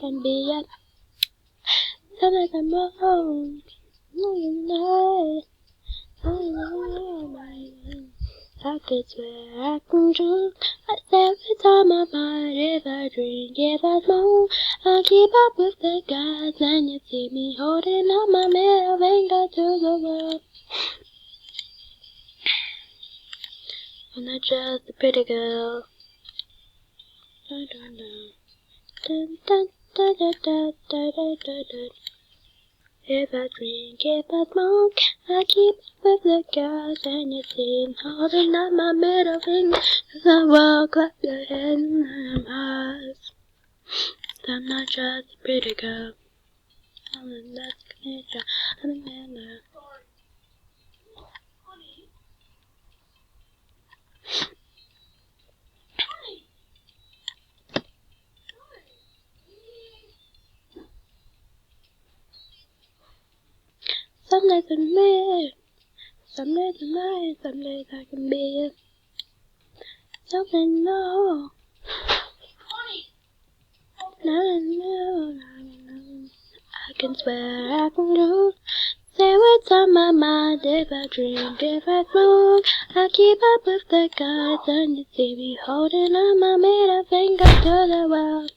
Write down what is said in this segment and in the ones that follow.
can be at. Sometimes I'm wrong. I could swear I can drink. Every time I fight, if I drink, if I smoke, I keep up with the guys, and you see me holding up my middle finger to the world. I'm not just a pretty girl. Dun, dun, dun. Dun, dun, dun, dun, dun, dun, dun, dun, dun. If I drink, if I smoke, I keep up with the guys, and you see me holding up my middle finger to the world. Clap your hands and eyes. I'm not just a pretty girl. I'm a nature. I'm a man now. Some days I'm mad, some days I'm nice, some days I can be something no. No. I can swear I can do. Say what's on my mind. If I drink, if I smoke, I keep up with the guys, and you see me holding up my middle finger to the world.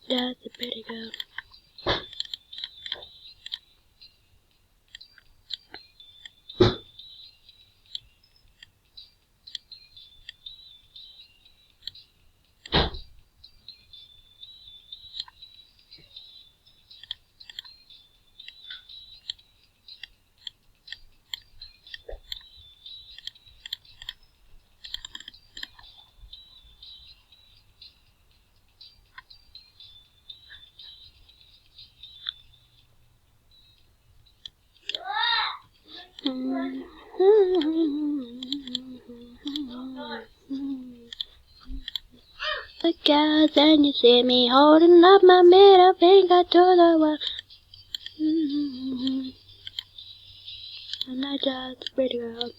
That's a pretty girl. The guys, and you see me holding up my middle finger to the world. I'm not just a pretty girl.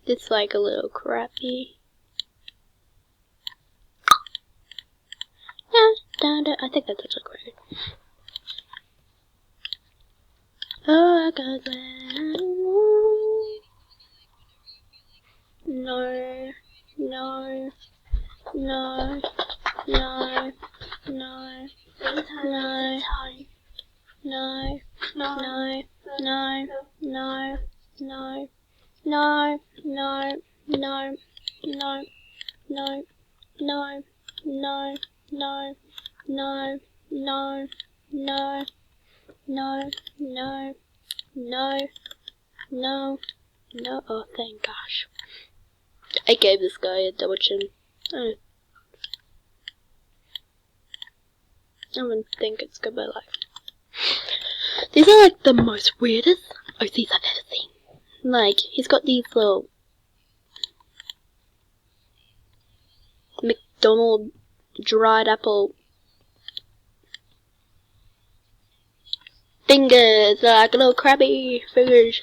It's like a little crappy. I think that's actually correct. Oh, I got that. No. No. No. No. No. No. No. No. No. No. No. No, no, no, no, no, no, no, no, no, no, no, no, no, no, no, no. Oh, thank gosh. I gave this guy a double chin. I don't think it's good, but like, these are like the most weirdest OCs I've ever seen. Like, he's got these little McDonald dried apple fingers, like little crabby fingers.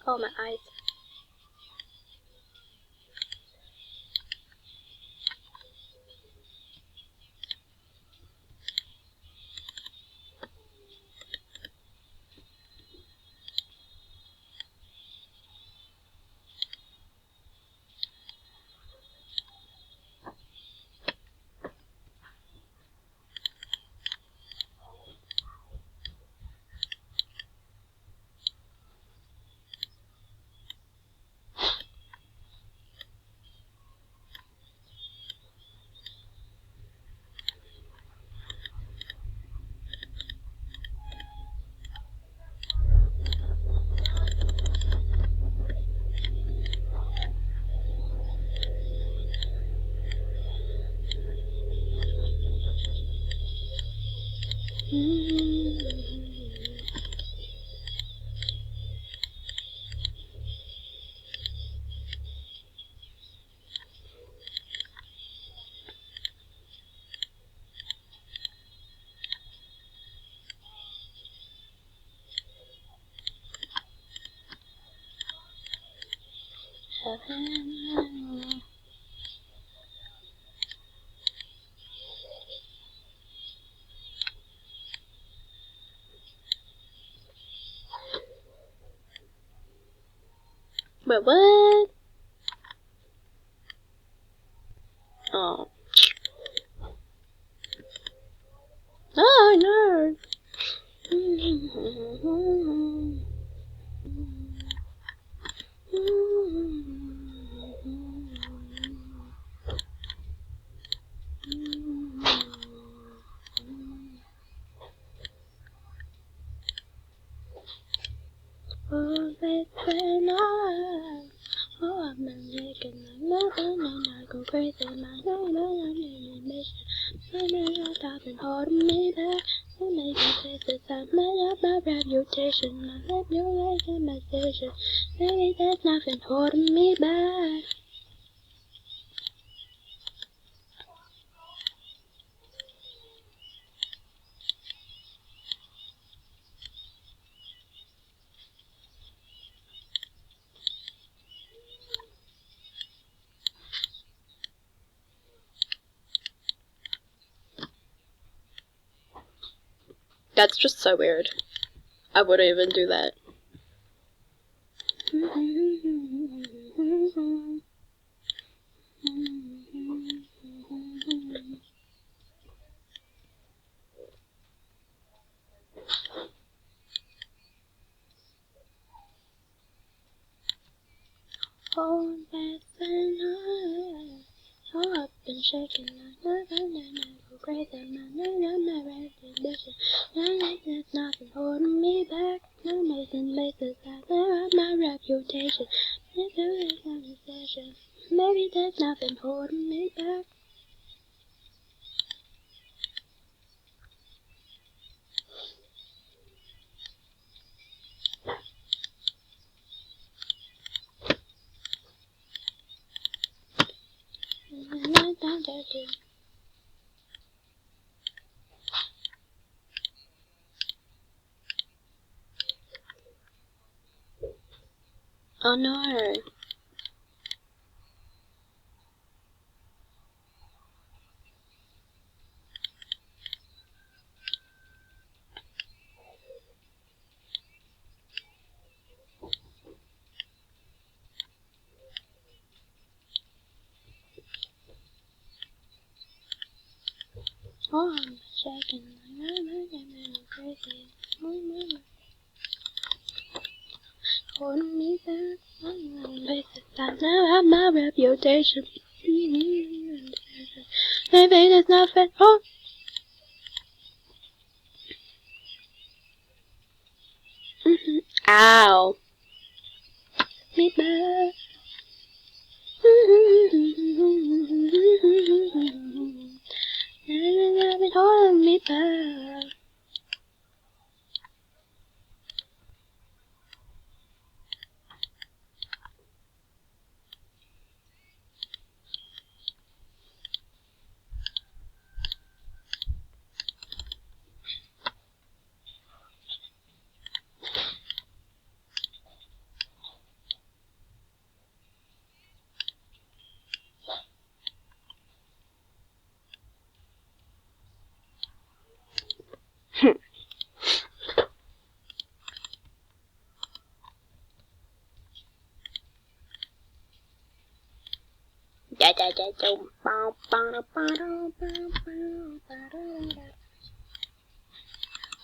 Oh, my eyes. But what? Oh. Oh no. Oh, I've been making nothing and I go crazy. My animation. I've been holding me back. I'm making faces. I've made up my reputation. My manipulation, my station. Maybe there's nothing holding me back. That's just so weird. I wouldn't even do that. Oh, that's enough. Oh, I've been shaking like nothing and I go crazy. My recognition. There's nothing holding me back. No making faces. I clear up my reputation. Maybe there's nothing holding me back. Oh no. Oh, I'm shaking like crazy. Holding me back. I now have my reputation. Maybe there's nothing. Oh. Ow. Me back. Holding me back.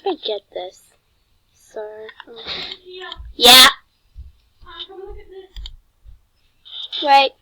Let me get this, sir. Yeah. Come look at this. Wait.